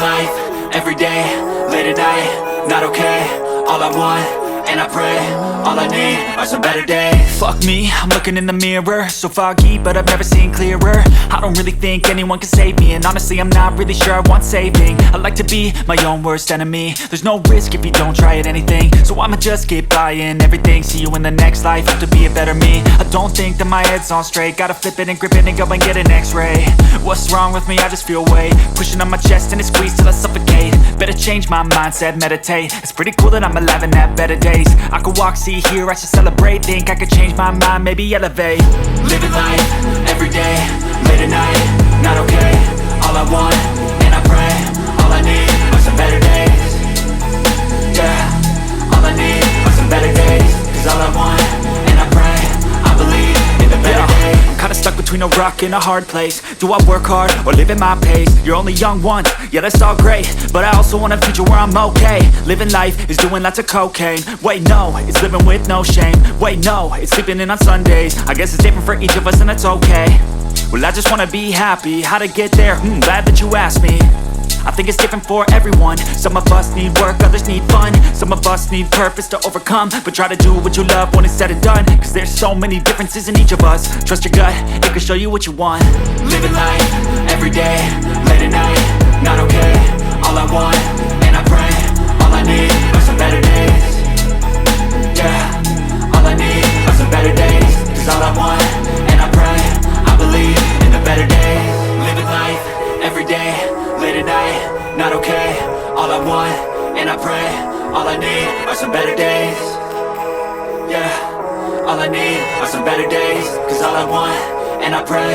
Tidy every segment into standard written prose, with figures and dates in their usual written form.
life, everyday, late at night, not okay. All I want, and I pray, all I need are some better days. Fuck me, I'm looking in the mirror, so foggy, but I've never seen clearer. I don't really think anyone can save me, and honestly I'm not really sure I want saving. I like to be my own worst enemy. There's no risk if you don't try at anything, so I'ma just keep buying everything. See you in the next life, have to be a better me. I don't think that my head's on straight, gotta flip it and grip it and go and get an x-ray. What's wrong with me? I just feel weight pushing on my chest and it squeezes till I suffocate. Better change my mindset, meditate. It's pretty cool that I'm alive and have better days. I could walk, see, hear, I should celebrate. Think I could change my mind, maybe elevate. Living life, everyday, late at night, not okay. All I want, and I pray, all I need are some better days. Yeah, all I need are some better days. Cause all I want, and I pray, I believe in the better days. I'm kinda stuck between a rock and a hard place. Do I work hard or live at my pace? You're only young once, yeah that's all great, but I also want a future where I'm okay. Living life is doing lots of cocaine. Wait no, it's living with no shame. Wait no, it's sleeping in on Sundays. I guess it's different for each of us and that's okay. Well I just wanna be happy, how to get there? Glad that you asked me. I think it's different for everyone. Some of us need work, others need fun. Some of us need purpose to overcome. But try to do what you love when it's said and done. Cause there's so many differences in each of us. Trust your gut, it can show you what you want. Living life, everyday, late at night, not okay. All I want, and I pray, all I need are some better days. Yeah, all I need are some better days. Cause all I want, and I pray, I believe in the better days. Living life, everyday, late at night, not okay. All I want, and I pray, all I need are some better days. Yeah, all I need are some better days. Cause all I want, and I pray,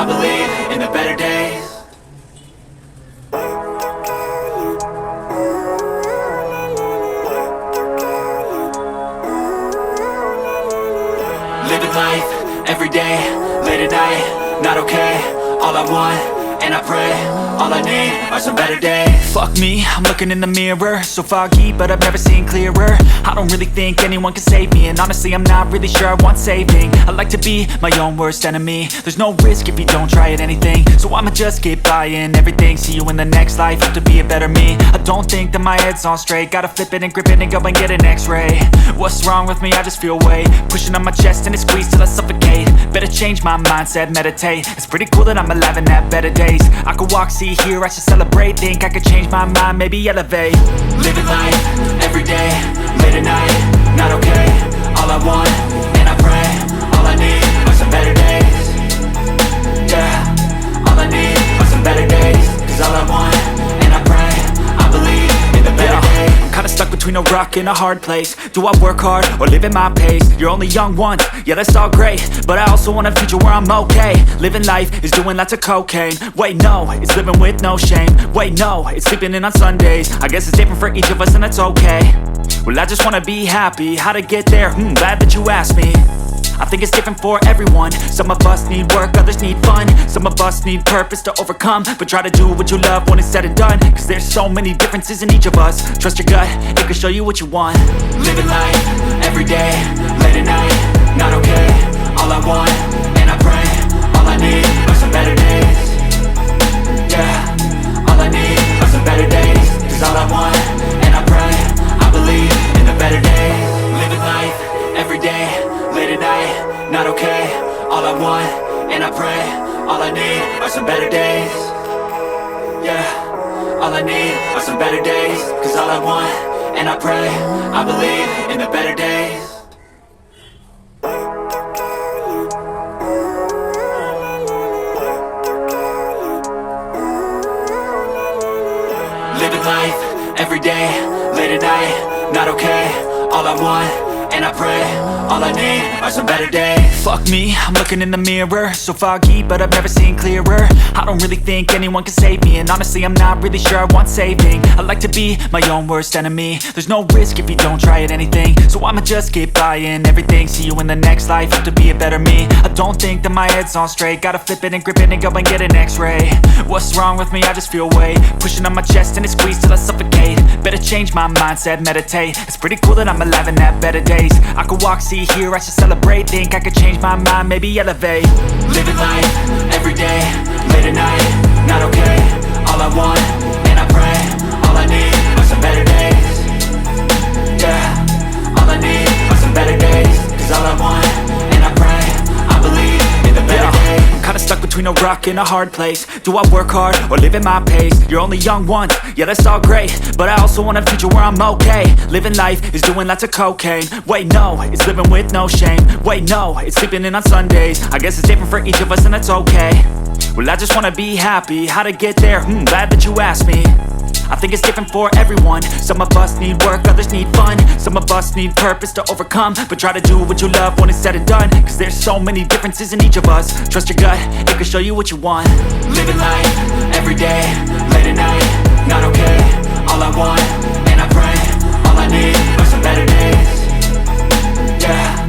I believe in the better days. Living life, everyday, late at night, not okay. All I want, and I pray, all I need are some better days. Fuck me, I'm looking in the mirror, so foggy, but I've never seen clearer. I don't really think anyone can save me, and honestly I'm not really sure I want saving. I like to be my own worst enemy. There's no risk if you don't try at anything, so I'ma just keep buying everything. See you in the next life, have to be a better me. I don't think that my head's on straight, gotta flip it and grip it and go and get an x-ray. What's wrong with me? I just feel weight pushing on my chest and it squeezes till I suffocate. Better change my mindset, meditate. It's pretty cool that I'm alive and have better days. I could walk, see, hear, I should celebrate. Think I could change my mind, maybe elevate. Living life, everyday, late at night, not okay. All I want, and I pray, all I need are some better days. Yeah, all I need are some better days. Cause all I want, and I pray, I believe in the better days. I'm kinda stuck between a rock and a hard place. Do I work hard or live at my pace? You're only young once, yeah that's all great, but I also want a future where I'm okay. Living life is doing lots of cocaine. Wait no, it's living with no shame. Wait no, it's sleeping in on Sundays. I guess it's different for each of us and that's okay. Well I just wanna be happy, how to get there? Glad that you asked me. I think it's different for everyone. Some of us need work, others need fun. Some of us need purpose to overcome. But try to do what you love when it's said and done. Cause there's so many differences in each of us. Trust your gut, it can show you what you want. Living life, everyday, late at night, not okay. All I want, and I pray, all I need are some better days. Yeah, all I need are some better days. Cause all I want, and I pray, I believe in the better days. Living life, everyday, late at night, not okay. All I want, and I pray, all I need are some better days. Yeah, all I need are some better days. Cause all I want, and I pray, I believe in the better days. Living life, everyday, late at night, not okay. All I want, and I pray, all I need are some better days. Fuck me, I'm looking in the mirror, so foggy, but I've never seen clearer. I don't really think anyone can save me, and honestly I'm not really sure I want saving. I like to be my own worst enemy. There's no risk if you don't try at anything, so I'ma just keep buying everything. See you in the next life, have to be a better me. I don't think that my head's on straight, gotta flip it and grip it and go and get an x-ray. What's wrong with me? I just feel weight pushing on my chest and it squeezes till I suffocate. Better change my mindset, meditate. It's pretty cool that I'm alive and have better days. I could walk, see, hear, I should celebrate. Think I could change my mind, maybe elevate. Living life, everyday, late at night, not okay. All I want, and I pray, between a rock and a hard place. Do I work hard or live at my pace? You're only young once, yeah that's all great, but I also want a future where I'm okay. Living life is doing lots of cocaine. Wait no, it's living with no shame. Wait no, it's sleeping in on Sundays. I guess it's different for each of us and that's okay. Well I just wanna be happy, how to get there? Glad that you asked me. I think it's different for everyone. Some of us need work, others need fun. Some of us need purpose to overcome. But try to do what you love when it's said and done, cause there's so many differences in each of us. Trust your gut, it can show you what you want. Living life, everyday, late at night, not okay. All I want, and I pray, all I need are some better days. Yeah.